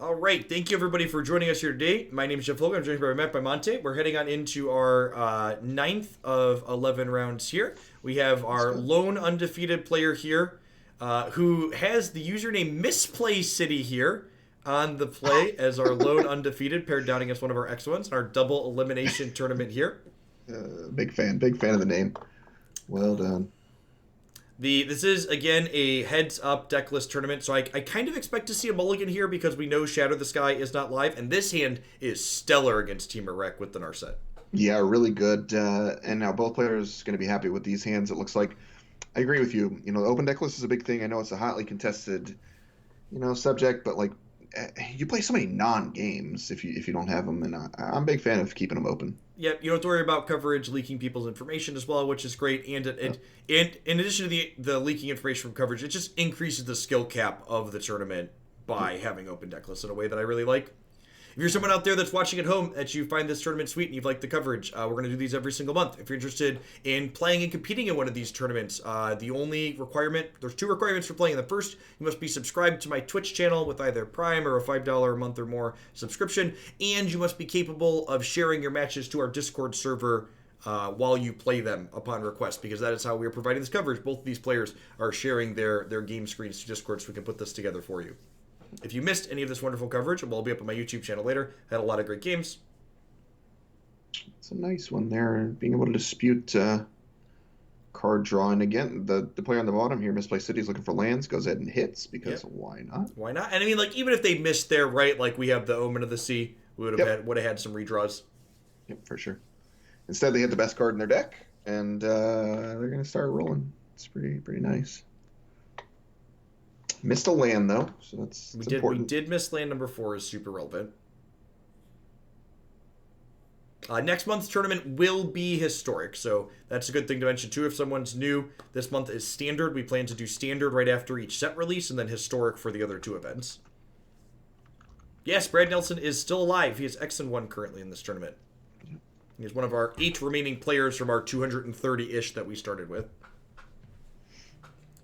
All right, thank you everybody for joining us here today. My name is Jeff Logan. I'm joined by Matt by Monte. We're heading on into our ninth of 11 rounds here. We have Let's our go. lone undefeated player here, who has the username Misplay City here on the play as our lone undefeated, paired down against one of our X1s in our double elimination tournament here. Big fan of the name. Well done. This is again a heads up deck list tournament, so I kind of expect to see a mulligan here because we know Shadow the Sky is not live, and this hand is stellar against Temur with the Narset. Yeah, really good. And now both players going to be happy with these hands. It looks like. I agree with you. The open deck list is a big thing. I know it's a hotly contested, subject, but like you play so many non-games if you don't have them, and I'm a big fan of keeping them open. Yep, you don't have to worry about coverage leaking people's information as well, which is great. And in addition to the leaking information from coverage, it just increases the skill cap of the tournament by having open deck lists in a way that I really like. If you're someone out there that's watching at home that you find this tournament sweet and you've liked the coverage, we're going to do these every single month. If you're interested in playing and competing in one of these tournaments, the only requirement, there's two requirements for playing. The first, you must be subscribed to my Twitch channel with either Prime or a $5 a month or more subscription, and you must be capable of sharing your matches to our Discord server while you play them upon request, because that is how we are providing this coverage. Both of these players are sharing their game screens to Discord so we can put this together for you. If you missed any of this wonderful coverage, it will be up on my YouTube channel later. Had a lot of great games. It's a nice one there. Being able to dispute card drawing again. The player on the bottom here, Misplaced City, is looking for lands. Goes ahead and hits because Yep. why not? Why not? And I mean, like, even if they missed there, right? Like, we have the Omen of the Sea. We Yep. would have had some redraws. Yep, for sure. Instead, they hit the best card in their deck, and they're going to start rolling. It's pretty nice. Missed a land though, so that's We important. did miss land number 4 is super relevant. Next month's tournament will be historic, so that's a good thing to mention too. If someone's new, this month is standard. We plan to do standard right after each set release, and then historic for the other two events. Yes, Brad Nelson is still alive. He is X1 currently in this tournament. He is one of our 8 remaining players from our 230-ish that we started with.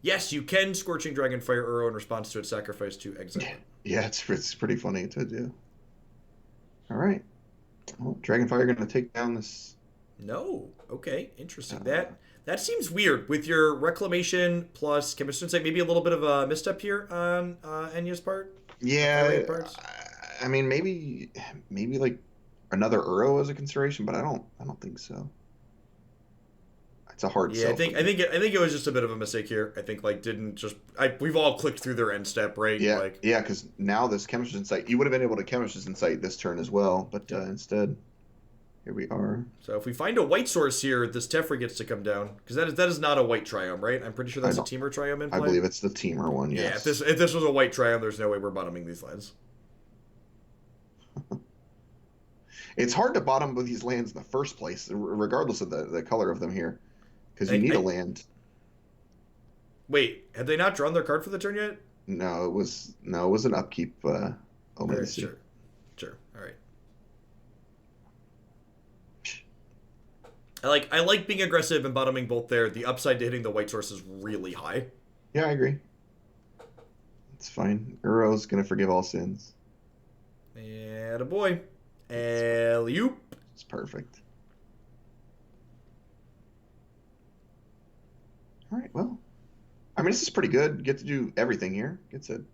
Yes, you can Scorching Dragon Fire Arrow in response to its sacrifice to exile. Yeah, it's pretty funny to do. All right. Well, Dragonfire going to take down this. No. Okay, interesting. Uh, That seems weird with your Reclamation plus Chemist's Insight. Maybe a little bit of a misstep here on Enya's part. yeah, Parts. I mean maybe like another Uro as a consideration, but I don't think so. It's a hard Yeah, sell for me. I think it was just a bit of a mistake here. I think like didn't just we've all clicked through their end step, right? Yeah, Like yeah, because now this Chemist's Insight, you would have been able to Chemist's Insight this turn as well, but yep. instead, here we are. So if we find a white source here, this Teferi gets to come down because that is not a white Triome, right? I'm pretty sure I that's a don't. Teamer Triome in I play. believe it's the Teamer one. Yeah, Yes. if this was a white Triome, there's no way we're bottoming these lands. It's hard to bottom with these lands in the first place, regardless of the color of them here, because you need a I land. wait, have they not drawn their card for the turn yet? No, it was an upkeep. All Omen of the right, Sea. sure, all right. I like being aggressive and bottoming both there. The upside to hitting the white source is really high. Yeah, I agree. It's fine. Uro's gonna forgive all sins. And a boy, alley-oop. It's perfect. All right. Well, I mean, this is pretty good. Get to do everything here. Get to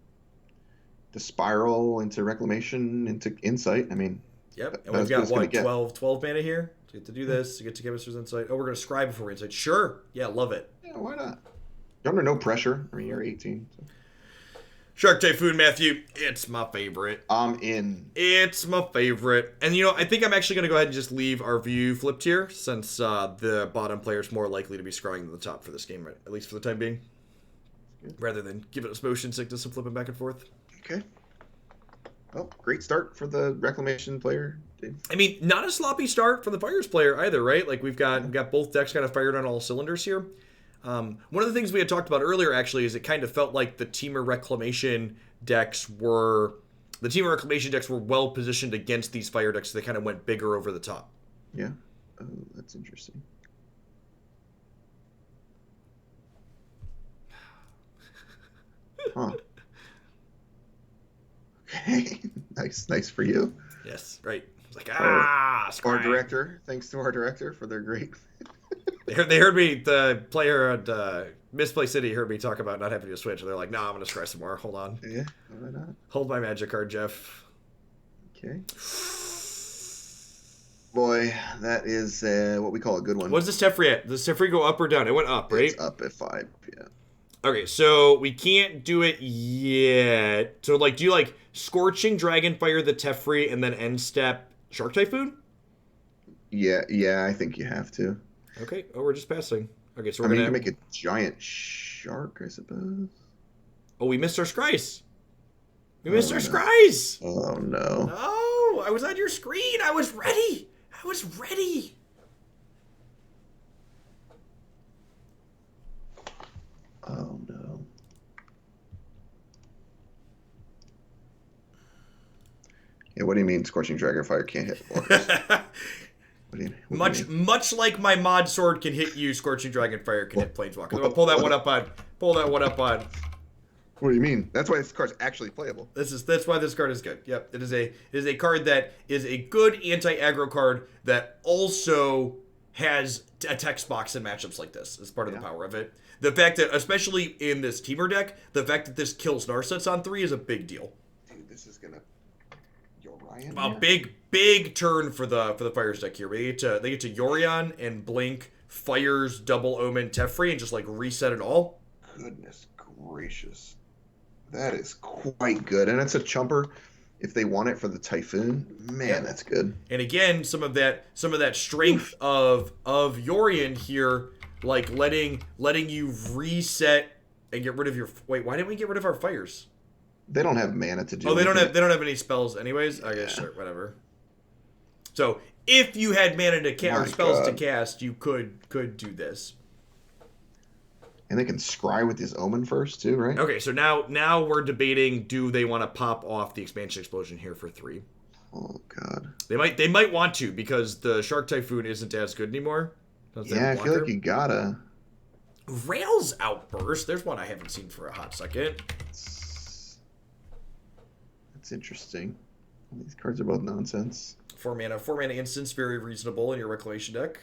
spiral into reclamation into insight. I mean, Yep, and about we've as good got as it's gonna what get. 12 mana here to get to do this to get to Chemist's Insight. Oh, we're gonna scribe before we insight. Sure, yeah, love it. Yeah, why not? You're under no pressure. I mean, you're 18. So. Shark Typhoon, Matthew, it's my favorite. I'm in. It's my favorite. And I think I'm actually going to go ahead and just leave our view flipped here since the bottom player is more likely to be scrying than the top for this game, right? At least for the time being. Rather than give it us motion sickness and flipping back and forth. Okay. Well, great start for the reclamation player. Dave. I mean, not a sloppy start from the Fires player either, right? Like we've got both decks kind of fired on all cylinders here. One of the things we had talked about earlier, actually, is it kind of felt like the Temur Reclamation decks were well positioned against these fire decks. So they kind of went bigger over the top. Yeah. Oh, that's interesting. Huh. Okay, nice for you. Yes, right. It's like, Our our scry. director, thanks to our director for their great. They heard me, the player at Misplaced City heard me talk about not having to switch, and they're like, no, I'm going to scry some more. Hold on. Yeah, why not? Hold my magic card, Jeff. Okay. Boy, that is what we call a good one. What's this Teferi at? Does Teferi go up or down? It went up, It's right? up at 5. Yeah. Okay, so we can't do it yet. So, like, do you, like, Scorching Dragonfire the Teferi and then end step Shark Typhoon? Yeah, I think you have to. Okay, oh, we're just passing. Okay, so I we're mean, you gonna. can make a giant shark, I suppose. Oh, we missed our scries. We Oh missed our no. scries. Oh no. Oh, I was on your screen. I was ready. I was ready. Oh no. Yeah, what do you mean Scorching Dragonfire can't hit walkers? Much like my mod sword can hit you, Scorching Dragonfire can hit Planeswalkers. I'll pull that one up on. Pull that one up on. What do you mean? That's why this card's actually playable. That's why this card is good. Yep, it is a card that is a good anti-aggro card that also has a text box in matchups like this. It's part of the power of it. The fact that, especially in this Temur deck, the fact that this kills Narsets on 3 is a big deal. Dude, this is gonna Yorion. A big turn for the Fires deck here. They get to Yorion and blink Fires, Double Omen, Teferi, and just like reset it all. Goodness gracious. That is quite good. And it's a chumper if they want it for the Typhoon. Man, that's good. And again, some of that strength of Yorion here, like letting you reset and get rid of your. Wait, why didn't we get rid of our Fires? They don't have mana to do. Oh, they don't anything. have any spells anyways. I guess sure, whatever. So if you had mana to cast or spells to cast, you could do this. And they can scry with this Omen first too, right? Okay, so now we're debating: do they want to pop off the expansion explosion here for 3? Oh god. They might want to because the Shark Typhoon isn't as good anymore. Yeah, I feel like you gotta. Rails Outburst. There's one I haven't seen for a hot second. That's interesting. These cards are both nonsense. 4 mana instance, very reasonable in your Reclamation deck.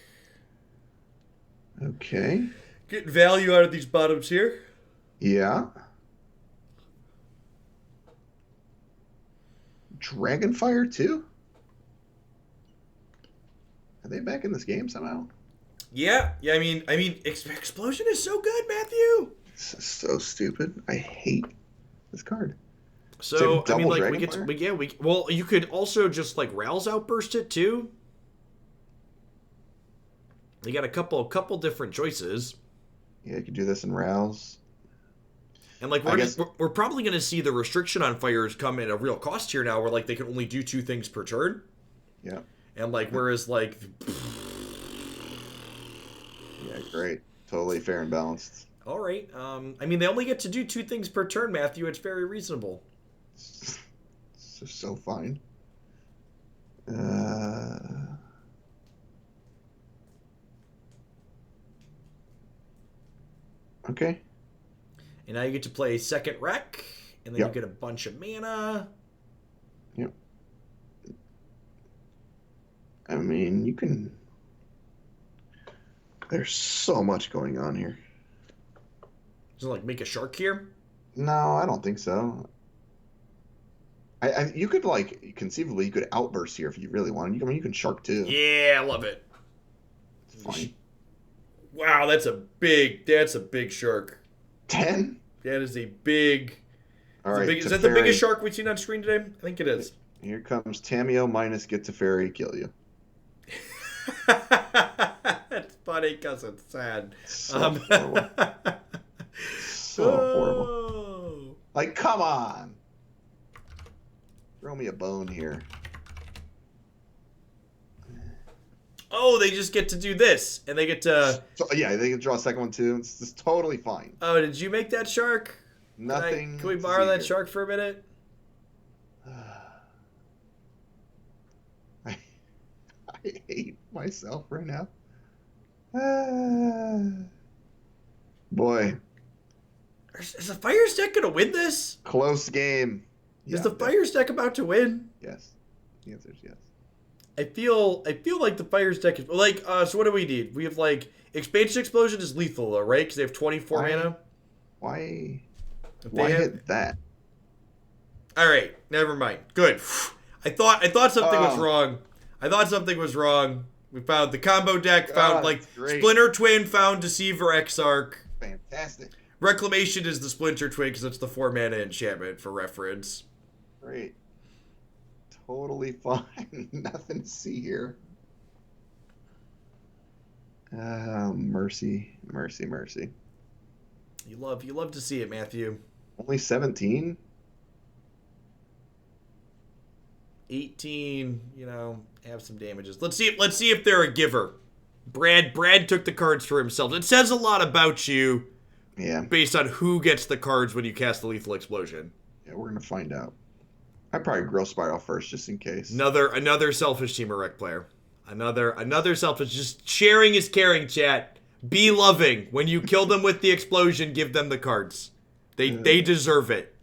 Okay. Getting value out of these bottoms here. Yeah. Dragonfire too? Are they back in this game somehow? Yeah. I mean, Explosion is so good, Matthew. This is so stupid. I hate this card. So I mean, like well, you could also just like Rails Outburst it too. You got a couple different choices. Yeah, you could do this in Rouse. And like we're probably going to see the restriction on Fires come at a real cost here now, where like they can only do 2 things per turn. Yeah. And like whereas like. Yeah, great. Totally fair and balanced. All right. I mean, they only get to do 2 things per turn, Matthew. It's very reasonable. So fine. Okay. And now you get to play second rec, and then Yep. you get a bunch of mana. Yep. I mean, you can. There's so much going on here. Does it like make a shark here? No, I don't think so. You could like conceivably you could outburst here if you really wanted. I mean, you can shark too. Yeah, I love it. It's fine. Wow, that's a big shark. 10. That is a big. All right. Is that the biggest shark we've seen on screen today? I think it is. Here comes Tamio minus get to fairy kill you. It's funny because it's sad. So horrible. So horrible. Like, come on. Throw me a bone here. Oh, they just get to do this, and they get to. So, yeah, they can draw a second one too. It's just totally fine. Oh, did you make that shark? Nothing. Can we borrow that shark for a minute? I hate myself right now. Boy. Is the Fires deck gonna win this? Close game. Is the Fires deck about to win? Yes. The answer is yes. I feel like the Fires deck is like so what do we need? We have like Expansion Explosion is lethal though, right? Because they have 24 mana. Why Have... hit that? Alright, never mind. Good. I thought something was wrong. I thought something was wrong. We found the combo deck, found like Splinter Twin, found Deceiver Exarch. Fantastic. Reclamation is the Splinter Twin because it's the 4 mana enchantment for reference. Great. Totally fine. Nothing to see here. Mercy. You love to see it, Matthew. Only 17? 18, have some damages. Let's see if they're a giver. Brad took the cards for himself. It says a lot about you. Yeah. Based on who gets the cards when you cast the Lethal Explosion. Yeah, we're gonna find out. I'd probably Growth Spiral first, just in case. Another selfish Temur Rec player. Another selfish. Just sharing is caring, chat. Be loving. When you kill them with the explosion, give them the cards. They deserve it.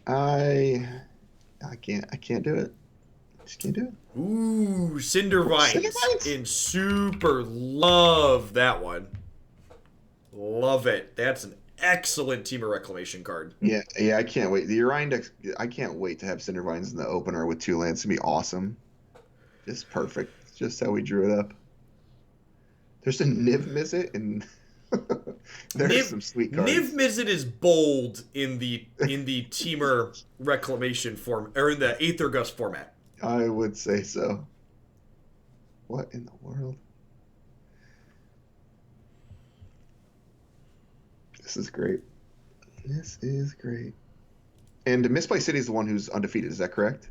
I can't do it. I just can't do it. Ooh, Cindervines. In super love that one. Love it. That's an excellent Temur Reclamation card. Yeah, I can't wait. The Orion deck, I can't wait to have Cindervines in the opener with 2 lands. It's going to be awesome. Just perfect. It's just how we drew it up. There's a Niv Mizzet, and there's some sweet cards. Niv Mizzet is bold in the Temur Reclamation form, or in the Aether Gust format. I would say so. What in the world? This is great. This is great. And Misplaced City is the one who's undefeated. Is that correct?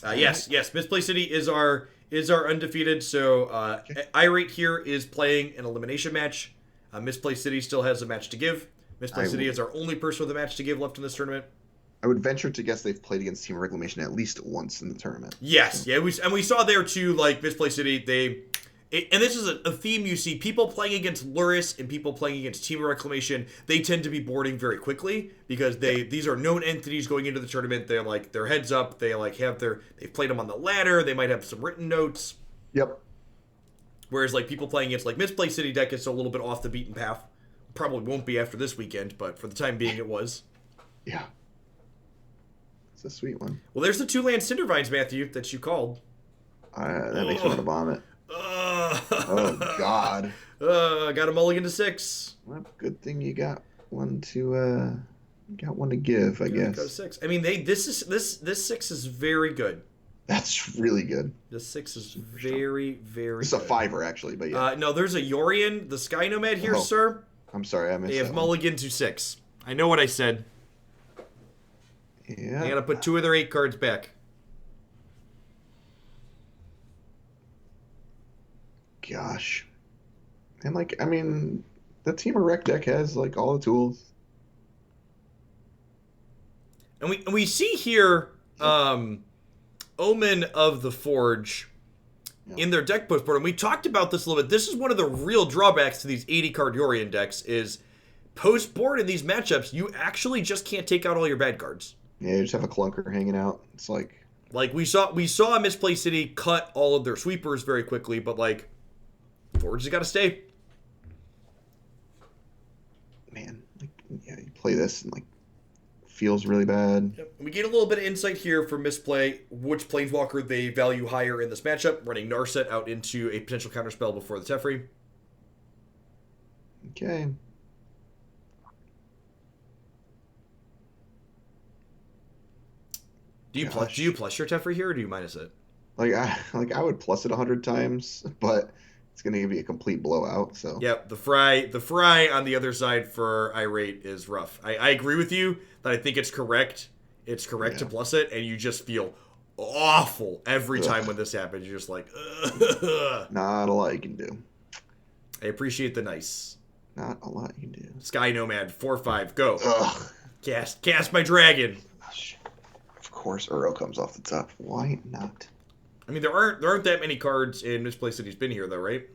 Yes. Misplaced City is our undefeated. So Irate here is playing an elimination match. Misplaced City still has a match to give. Misplaced City is our only person with a match to give left in this tournament. I would venture to guess they've played against Temur Reclamation at least once in the tournament. Yes, yeah, we saw there too. Like Misplaced City, and this is a theme you see. People playing against Luris and people playing against Temur Reclamation, they tend to be boarding very quickly because these are known entities going into the tournament. They're like their heads up. They like they've played them on the ladder. They might have some written notes. Yep. Whereas like people playing against like Misplaced City deck is a little bit off the beaten path. Probably won't be after this weekend, but for the time being it was. Yeah. It's a sweet one. Well, there's the 2-land Cindervines, Matthew, that you called. That makes me want to vomit. Oh, God. Got a mulligan to 6. Well, good thing you got one to give, I guess. Go 6. I mean, this 6 is very good. That's really good. This 6 is very, very It's good. a 5er, actually, but yeah. No, there's a Yorion, the Sky Nomad here, sir. I'm sorry, I missed that. They have mulligan to 6. I know what I said. Yeah. They gotta put 2 of their 8 cards back. Gosh. And, like, I mean, the Temur Rec deck has, like, all the tools. And we see here Omen of the Forge in their deck postboard, and we talked about this a little bit. This is one of the real drawbacks to these 80-card Yorion decks is postboard in these matchups, you actually just can't take out all your bad cards. Yeah, you just have a clunker hanging out. It's like we saw Misplaced City cut all of their sweepers very quickly, but like Forge has got to stay. Man, like, yeah, you play this and like feels really bad. Yep. We get a little bit of insight here from Misplay, which Planeswalker they value higher in this matchup, running Narset out into a potential counterspell before the Teferi. Okay. Do you plus your Teferi here, or do you minus it? I would plus it 100 times, but it's going to be a complete blowout. So yep, the fry on the other side for Irate is rough. I agree with you that I think it's correct. It's correct to plus it, and you just feel awful every time when this happens. You're just like, ugh. Not a lot you can do. I appreciate the nice. Not a lot you can do. Sky Nomad 4/5 go. Ugh. Cast my dragon. Of course, Uro comes off the top. Why not? I mean, there aren't that many cards in Misplaced City's been here though, right?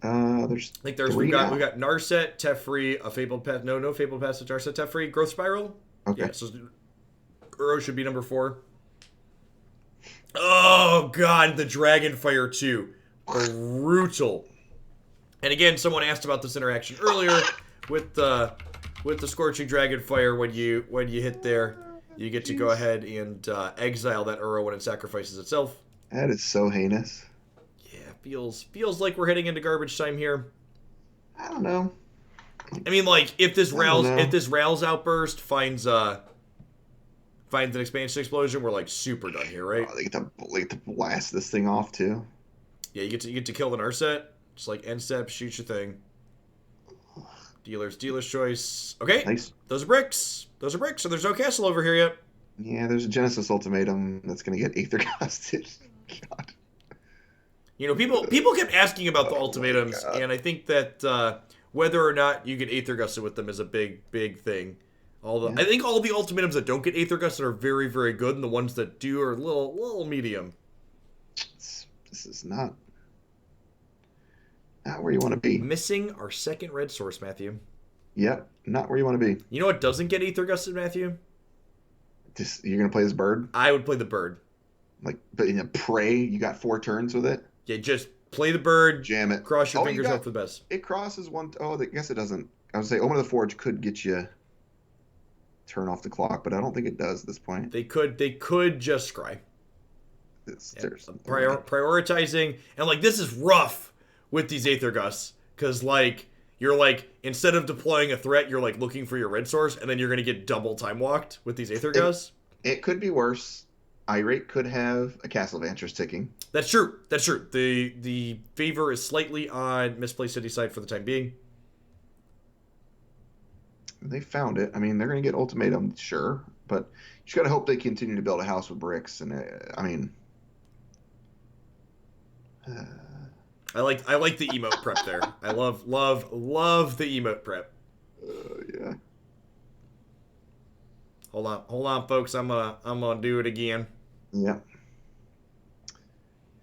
There's I think three we've now. got Narset, Teferi, a Fabled Past. No Fabled Passage, Narset, Teferi, Growth Spiral. Okay. Yeah, so Uro should be number 4. Oh god, the Dragonfire too. Brutal. And again, someone asked about this interaction earlier with the Scorching Dragonfire. When you hit there, you get to go Jeez. ahead and exile that Uro when it sacrifices itself. That is so heinous. Yeah, feels like we're heading into garbage time here. I don't know. I mean, like if this I don't know. Rouse outburst finds an expansion explosion, we're like super done here, right? Oh, they get to blast this thing off too. Yeah, you get to kill the Narset. Just like end step, shoot your thing. Dealer's choice. Okay, Nice. those are bricks. So there's no castle over here yet. Yeah, there's a Genesis ultimatum that's gonna get Aether Costed. God. You know, people kept asking about the Oh my ultimatums, God. and I think that whether or not you get Aether Gusted with them is a big thing. Yeah. I think all the ultimatums that don't get Aether Gusted are very, very good, and the ones that do are a little medium. This is not where you want to be. Missing our second red source, Matthew. Yep, not where you want to be. You know what doesn't get Aether Gusted, Matthew? You're gonna play this bird, I would play the bird. like, but in a prey, you got 4 turns with it. Yeah, just play the bird. Jam it. Cross your Oh, fingers, hope for the best. it crosses one. Oh, I guess it doesn't. I would say Omen of the Forge could get you turn off the clock, but I don't think it does at this point. They could just scry. There's Prioritizing, and like this is rough with these Aether Gusts, because like you're like instead of deploying a threat, you're like looking for your red source, and then you're gonna get double time walked with these Aether Gusts. It could be worse. Irate could have a Castle Vantress ticking. That's true. The favor is slightly on Misplaced City side for the time being. They found it. I mean, they're going to get ultimatum, sure, but you just got to hope they continue to build a house with bricks. And I mean, I like the emote prep there. I love the emote prep. yeah. Hold on, folks. I'm gonna do it again. Yeah.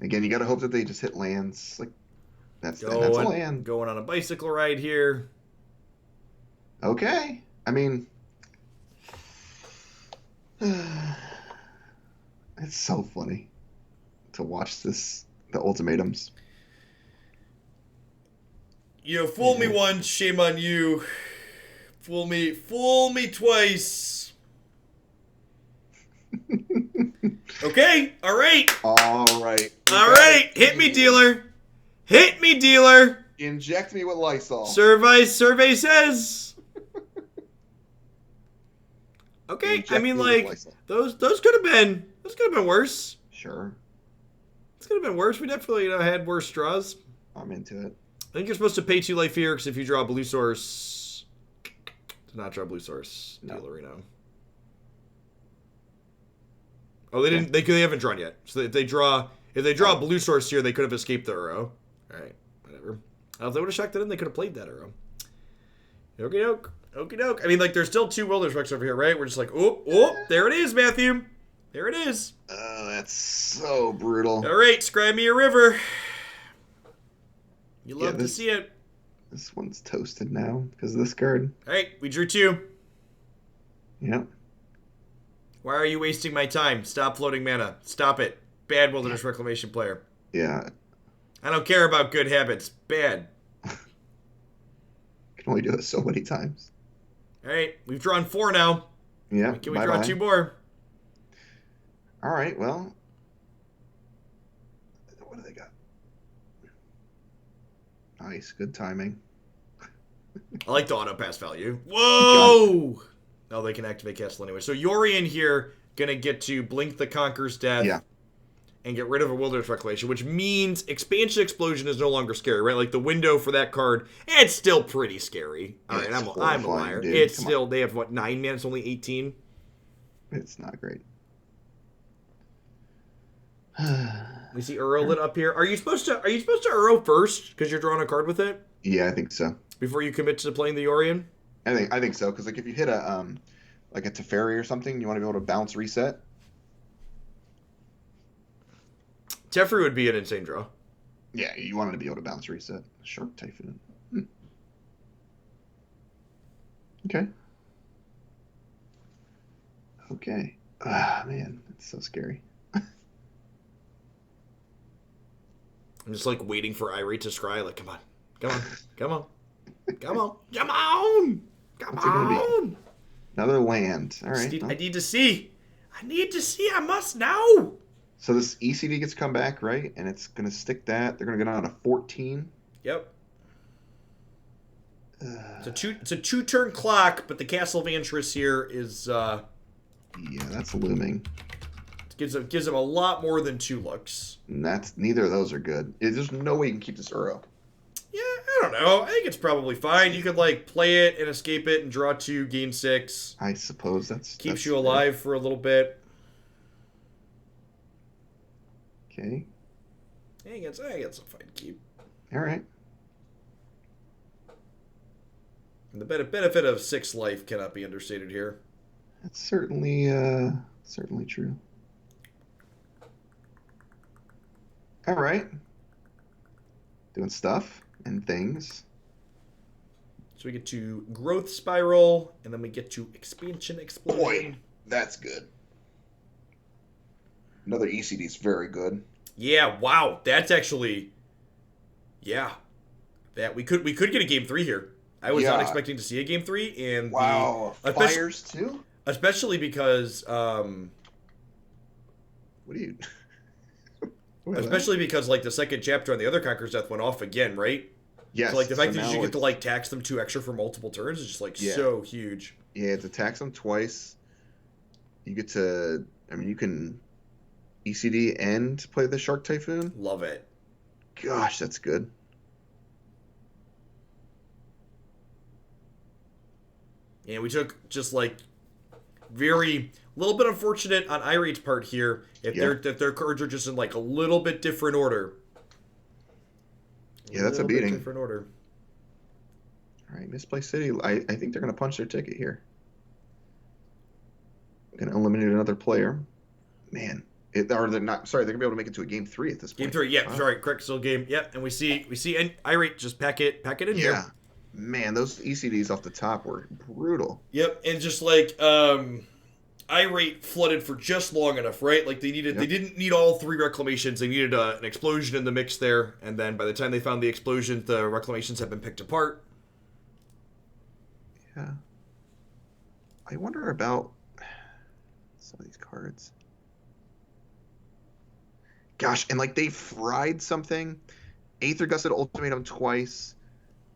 Again, you got to hope that they just hit lands. Like that's a land. Going on a bicycle ride here. Okay. I mean, it's so funny to watch the ultimatums. You know, fool me once, shame on you. Fool me twice. Okay, all right. All right. All right, hit me, dealer. Hit me, dealer. Inject me with Lysol. Survey says. Okay, Inject I mean, me with like Lysol. those could have been worse. Sure. This could have been worse. We definitely had worse draws. I'm into it. I think you're supposed to pay 2 life here because if you draw a blue source, to not draw a blue source, No. dealer, you know. Oh, they didn't. They haven't drawn yet. So if they draw a blue source here, they could have escaped the Uro. All right, whatever. If they would have shocked it in, they could have played that Uro. Okie doke. I mean, like, there's still 2 Wilderness Rex over here, right? We're just like, oh, there it is, Matthew. There it is. Oh, that's so brutal. All right, scribe me a river. You love to see it. This one's toasted now because of this card. All right, we drew 2. Yep. Why are you wasting my time? Stop floating mana. Stop it. Bad Wilderness Reclamation player. Yeah. I don't care about good habits. Bad. Can only do it so many times. All right, we've drawn 4 now. Yeah. Can we draw 2 more? All right. Well, what do they got? Nice. Good timing. I like the auto pass value. Whoa! No, they can activate Castle anyway. So Yorion here gonna get to blink the Conqueror's Death. Yeah. And get rid of a Wilderness Reclamation, which means Expansion Explosion is no longer scary, right? Like the window for that card, it's still pretty scary. All right, I'm a liar. Dude. It's still they have what 9 mana? It's only 18. It's not great. We see Uro lit up here. Are you supposed to Uro first because you're drawing a card with it Yeah, I think so. before you commit to playing the Yorion? I think so because like if you hit a like a Teferi or something, you want to be able to bounce reset. Teferi would be an insane draw. Yeah, you wanted to be able to bounce reset. Shark Typhoon. Hmm. Okay. Okay. Ah, man, it's so scary. I'm just like waiting for Irate to scry. Like, come on, come on, come on, come on, come on, come What's it gonna be? on. Another land. All right. I Well, need to see. I need to see. I must know. so this ECD gets to come back, right? And it's gonna stick that. They're gonna go down to 14. Yep. Uh, It's a two turn clock, but the Castle Vantress here is yeah, that's looming. gives him a lot more than 2 looks. And that's neither of those are good. There's no way you can keep this Uro. Yeah, I don't know. I think it's probably fine. You could like play it and escape it and draw 2, gain 6. I suppose Keeps you alive for a little bit. Okay. I think it's a fine keep. All right. And the benefit of 6 life cannot be understated here. That's certainly true. All right. Doing stuff and things. So we get to growth spiral, and then we get to expansion explosion. Boy, that's good. Another ECD is very good. Yeah, wow, that's actually, yeah, that we could get a game 3 here. I was not expecting to see a game 3, and wow, fires too. Especially because, What do you? especially because like the second chapter on the other Conqueror's Death went off again, right? Yes. So like the fact that now you get to like tax them 2 extra for multiple turns is just like so huge. Yeah, to tax them twice. You get to. I mean, you can ECD and play the Shark Typhoon. Love it. Gosh, that's good. And we took just like very little bit unfortunate on Irate's part here if their cards are just in like a little bit different order. Yeah, that's a beating. Different order. All right, Misplaced City. I think they're going to punch their ticket here. Going to eliminate another player. Man, or they're not. Sorry, they're going to be able to make it to a game 3 at this point. Game 3, yeah, sorry, correct. Still game, yeah. And we see, and Irate just pack it in here. Yeah, man, those ECDs off the top were brutal. Yep, and just like Irate flooded for just long enough, right? Like they didn't need all 3 reclamations. They needed an explosion in the mix there, and then by the time they found the explosion, the reclamations have been picked apart. Yeah. I wonder about some of these cards. Gosh, and like they fried something. Aether Gusted Ultimatum twice.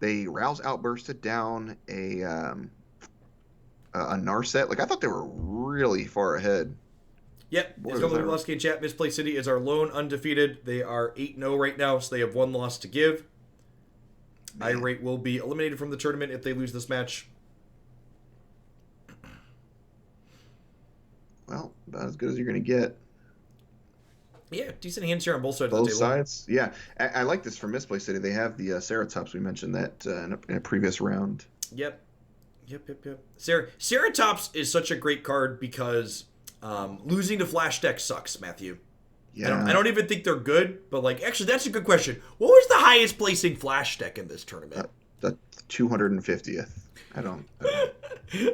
They Rouse Outbursted down a Narset. Like I thought they were really far ahead. Yep, it's going to be Lost Gate Chat. Misplaced City is our lone undefeated. They are 8-0 right now, so they have 1 loss to give. Irate will be eliminated from the tournament if they lose this match. Well, about as good as you're going to get. Yeah, decent hands here on both sides of Both the table. sides? Yeah. I like this for Misplaced City. They have the Ceratops. We mentioned that in a previous round. Yep. Ceratops is such a great card because losing to Flash deck sucks, Matthew. Yeah. I don't even think they're good, but like actually that's a good question. What was the highest placing Flash deck in this tournament? The 250th. I don't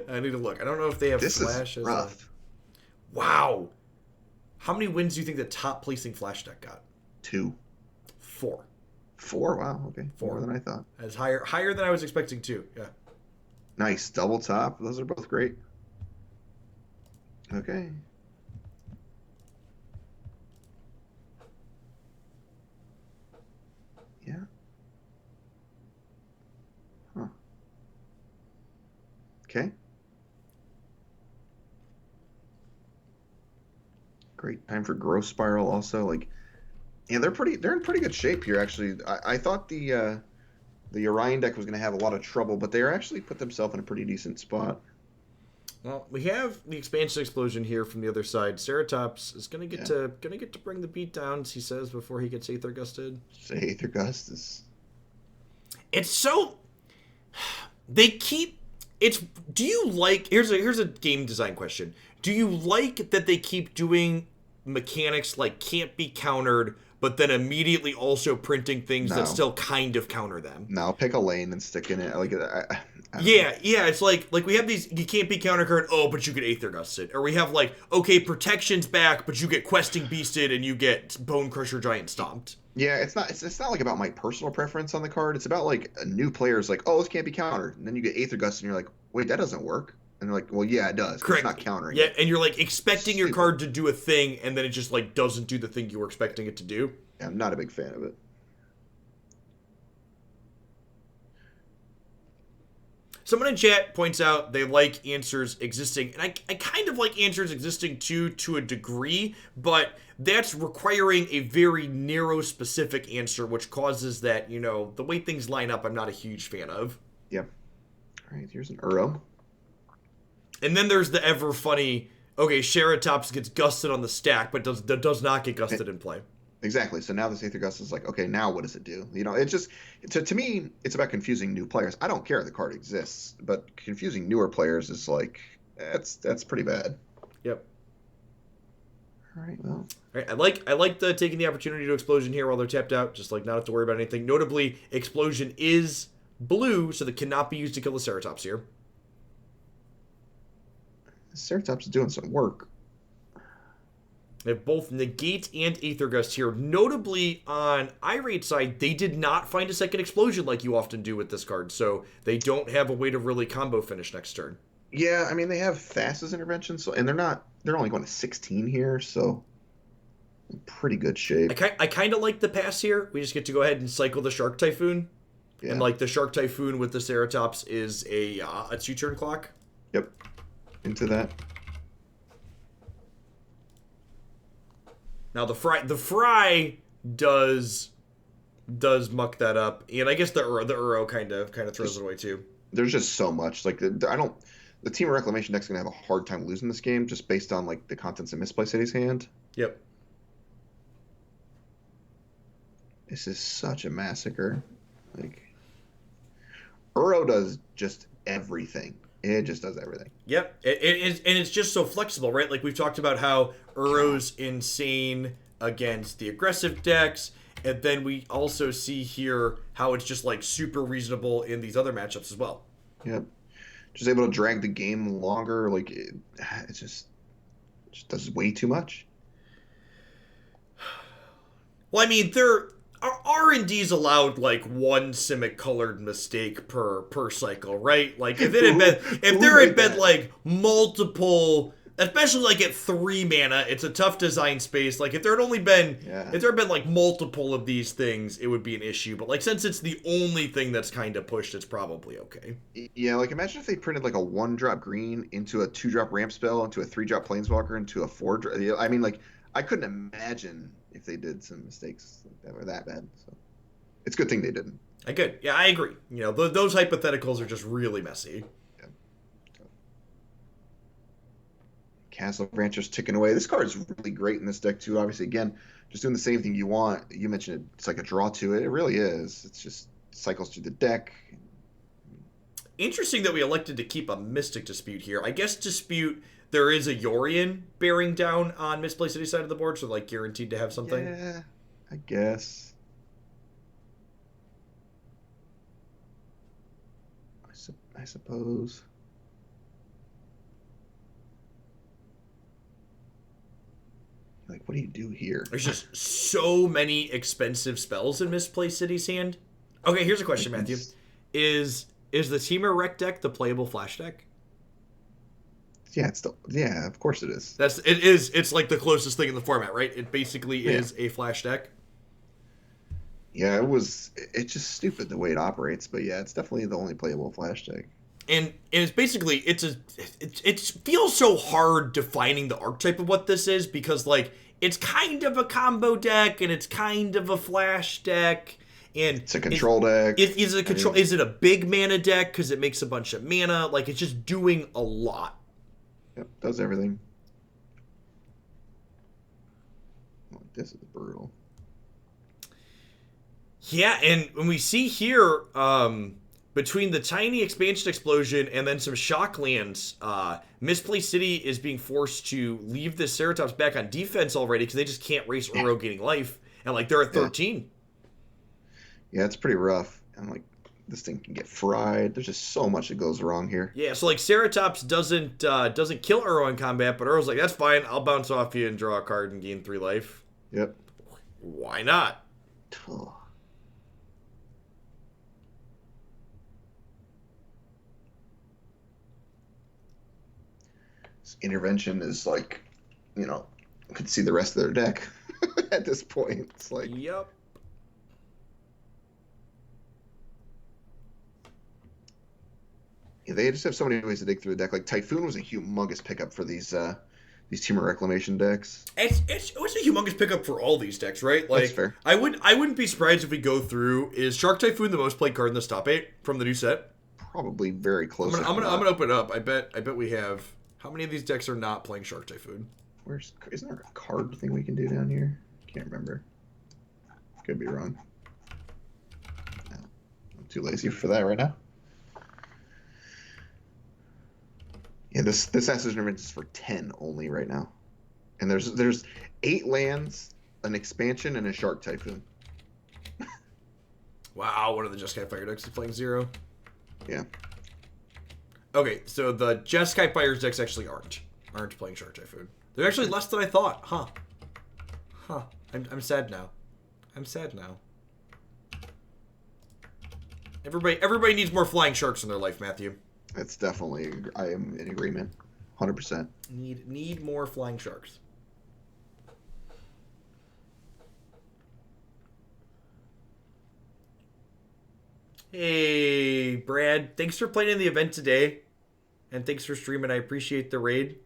I need to look. I don't know if they have This Flash is as rough. Wow. How many wins do you think the top placing Flash deck got? 2. 4. 4? Wow, okay. 4. More than I thought. That's higher than I was expecting too. Yeah. Nice. Double top. Those are both great. Okay. Yeah. Huh. Okay. Great time for Growth Spiral also. Like, yeah, they're in pretty good shape here actually. I thought the Orion deck was going to have a lot of trouble, but they actually put themselves in a pretty decent spot. Well, we have the expansion explosion here from the other side. Ceratops is gonna get to bring the beat downs, he says, before he gets Aether Gusted. Say Aether Gust is. It's so they keep it's. Do you like? Here's a game design question. Do you like that they keep doing mechanics like can't be countered, but then immediately also printing things that No, still kind of counter them. no, pick a lane and stick in it. Like I don't know. Yeah, it's like we have these, you can't be counter card, oh, but you get Aether Gusted. Or we have like, okay, protection's back, but you get Questing Beasted and you get Bone Crusher Giant Stomped. Yeah, it's not like about my personal preference on the card. It's about like a new players like, oh, this can't be countered, and then you get Aether Gust, and you're like, wait, that doesn't work. And they're like, well, yeah, it does. 'Cause it's Correct. not countering Yeah, it. and you're like expecting your Stupid. card to do a thing, and then it just like doesn't do the thing you were expecting it to do. Yeah, I'm not a big fan of it. Someone in chat points out they like answers existing, and I kind of like answers existing too, to a degree, but that's requiring a very narrow, specific answer, which causes that, the way things line up, I'm not a huge fan of. Yeah. All right, here's an Uro. And then there's the ever funny, okay, Sheratops gets gusted on the stack, but does not get gusted in play. Exactly. So now this Aether Gust is like, okay, now what does it do? It's just to me, it's about confusing new players. I don't care if the card exists, but confusing newer players is like that's pretty bad. Yep. All right. Well. All right, I like the taking the opportunity to explosion here while they're tapped out, just like not have to worry about anything. Notably, explosion is blue, so that cannot be used to kill the Ceratops here. Ceratops is doing some work. They have both Negate and Aether Gust here. Notably, on Irate side, they did not find a second explosion like you often do with this card, so they don't have a way to really combo finish next turn. Yeah, I mean, they have fastest intervention, so and they're only going to 16 here, so in pretty good shape. I kind of like the pass here. We just get to go ahead and cycle the Shark Typhoon. Yeah. And like the Shark Typhoon with the Ceratops is a 2-turn clock. Yep. Into that. Now the fry does muck that up, and I guess the Uro kind of throws it away too. There's just so much. Like the Team of Reclamation deck's gonna have a hard time losing this game just based on like the contents of Misplaced City's hand. Yep. This is such a massacre. Like Uro does just everything. It just does everything. Yep. And it's just so flexible, right? Like we've talked about how Uro's insane against the aggressive decks, and then we also see here how it's just like super reasonable in these other matchups as well. Yep. Just able to drag the game longer. Like it just does way too much. Well, I mean, R&D's allowed like one Simic colored mistake per cycle, right? Like if there had been like multiple, especially like at 3 mana, it's a tough design space. Like if there had been like multiple of these things, it would be an issue. But like since it's the only thing that's kind of pushed, it's probably okay. Yeah, like imagine if they printed like a 1-drop green into a 2-drop ramp spell, into a 3-drop planeswalker, into a 4-drop. I mean, like I couldn't imagine if they did some mistakes that were that bad. So it's a good thing they didn't. Yeah, I agree. Those hypotheticals are just really messy. Yeah. Castle Rancher's ticking away. This card is really great in this deck too. Obviously, again, just doing the same thing you want. You mentioned it, it's like a draw to it. It really is. It's just cycles through the deck. Interesting that we elected to keep a Mystic Dispute here. I guess Dispute, there is a Yorion bearing down on Misplaced City side of the board, so like guaranteed to have something. Yeah, I guess. I suppose. Like, what do you do here? There's just so many expensive spells in Misplaced City's hand. Okay, here's a question, Matthew. Is the Temur Rec deck the playable Flash deck? Yeah, of course it is. It's like the closest thing in the format, right? It basically is a Flash deck. Yeah, it's just stupid the way it operates, but yeah, it's definitely the only playable Flash deck. And it's basically it feels so hard defining the archetype of what this is, because like it's kind of a combo deck and it's kind of a Flash deck, and it's a control deck. Is it a big mana deck because it makes a bunch of mana? Like it's just doing a lot. Yep, does everything. Oh, this is brutal. Yeah, and when we see here, between the tiny expansion explosion and then some shock lands, Misplaced City is being forced to leave the Ceratops back on defense already because they just can't race Uro gaining life. and like they're at Yeah. 13. Yeah, it's pretty rough. I'm like, this thing can get fried. There's just so much that goes wrong here. Yeah, so like Ceratops doesn't kill Uro in combat, but Uro's like, that's fine. I'll bounce off you and draw a card and gain 3 life. Yep. Why not? Oh. This intervention is like, you know, could see the rest of their deck at this point. It's like, Yep. yeah, they just have so many ways to dig through the deck. Like Typhoon was a humongous pickup for these Temur Reclamation decks. It was a humongous pickup for all these decks, right? Like, That's fair. I wouldn't be surprised if we go through. Is Shark Typhoon the most played card in this top 8 from the new set? Probably very close. I'm gonna open it up. I bet we have. How many of these decks are not playing Shark Typhoon? Isn't there a card thing we can do down here? Can't remember. Could be wrong. No, I'm too lazy for that right now. Yeah, this Assassin's Intervention is for 10 only right now, and there's 8 lands, an expansion, and a Shark Typhoon. Wow, one of the Jeskai Fire decks is playing 0. Yeah. Okay, so the Jeskai Fire's decks actually aren't playing Shark Typhoon. They're actually less than I thought. Huh. I'm sad now. I'm sad now. Everybody needs more flying sharks in their life, Matthew. That's definitely, I am in agreement, 100%. Need more flying sharks. Hey, Brad. Thanks for playing in the event today, and thanks for streaming. I appreciate the raid.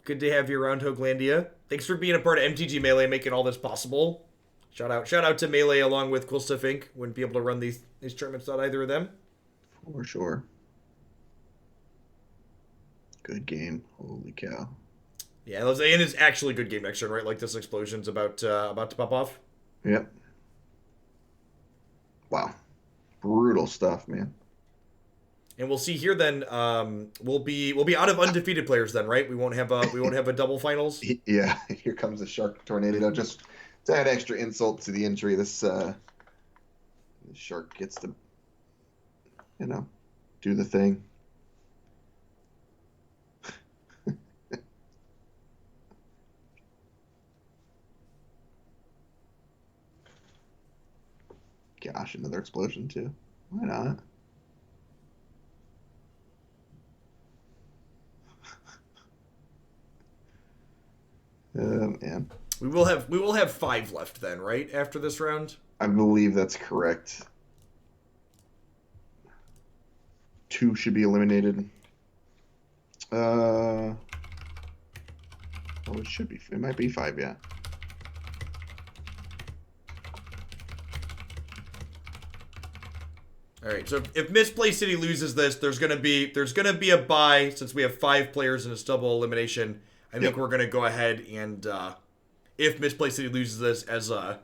Good to have you around, Hoaglandia. Thanks for being a part of MTG Melee and making all this possible. Shout out to Melee along with Cool Stuff Inc. Wouldn't be able to run these tournaments without either of them. For sure. Good game. Holy cow. Yeah, and it's actually a good game next turn, right? Like this explosion's about to pop off. Yep. Wow. Brutal stuff, man. And we'll see here then. We'll be out of undefeated players then, right? We won't have a double finals. Yeah, here comes the Shark Tornado. Just to add extra insult to the injury, this shark gets to, do the thing. Gosh, another explosion too. Why not? Man. We will have 5 left then, right? After this round. I believe that's correct. 2 should be eliminated. Oh, it should be. It might be 5, yeah. All right. So if Misplaced City loses this, there's gonna be a bye since we have 5 players in a double elimination. I think we're gonna go ahead and if Misplaced City loses this as a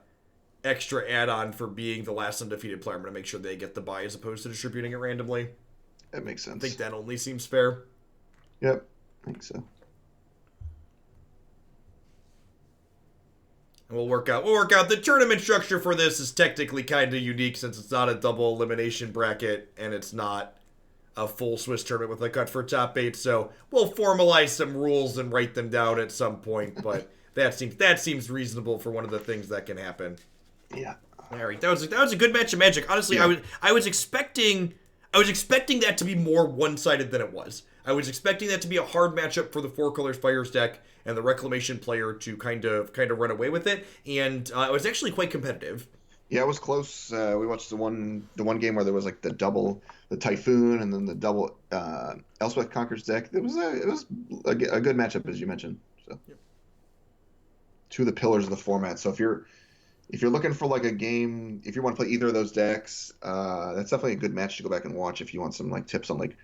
extra add-on for being the last undefeated player, I'm gonna make sure they get the bye as opposed to distributing it randomly. That makes sense. I think that only seems fair. Yep, I think so. And we'll work out the tournament structure for this is technically kind of unique since it's not a double elimination bracket and it's not a full Swiss tournament with a cut for top 8. So we'll formalize some rules and write them down at some point. But that seems reasonable for one of the things that can happen. Yeah. All right, that was a good match of Magic. Honestly, yeah. I was expecting that to be more one-sided than it was. I was expecting that to be a hard matchup for the 4 colors Fires deck and the Reclamation player to kind of run away with it, and it was actually quite competitive. Yeah, it was close. We watched the one game where there was like the Typhoon and then the double Elspeth Conquers deck. It was a good matchup as you mentioned. So, yep. 2 of the pillars of the format. So if you're looking for like a game, if you want to play either of those decks, that's definitely a good match to go back and watch. If you want some like tips on like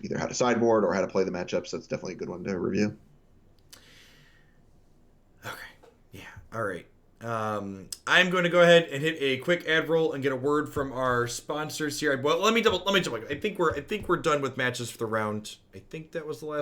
either how to sideboard or how to play the matchups, that's definitely a good one to review. Okay. Yeah. All right. I'm going to go ahead and hit a quick ad roll and get a word from our sponsors here. Well, let me double. I think we're done with matches for the round. I think that was the last.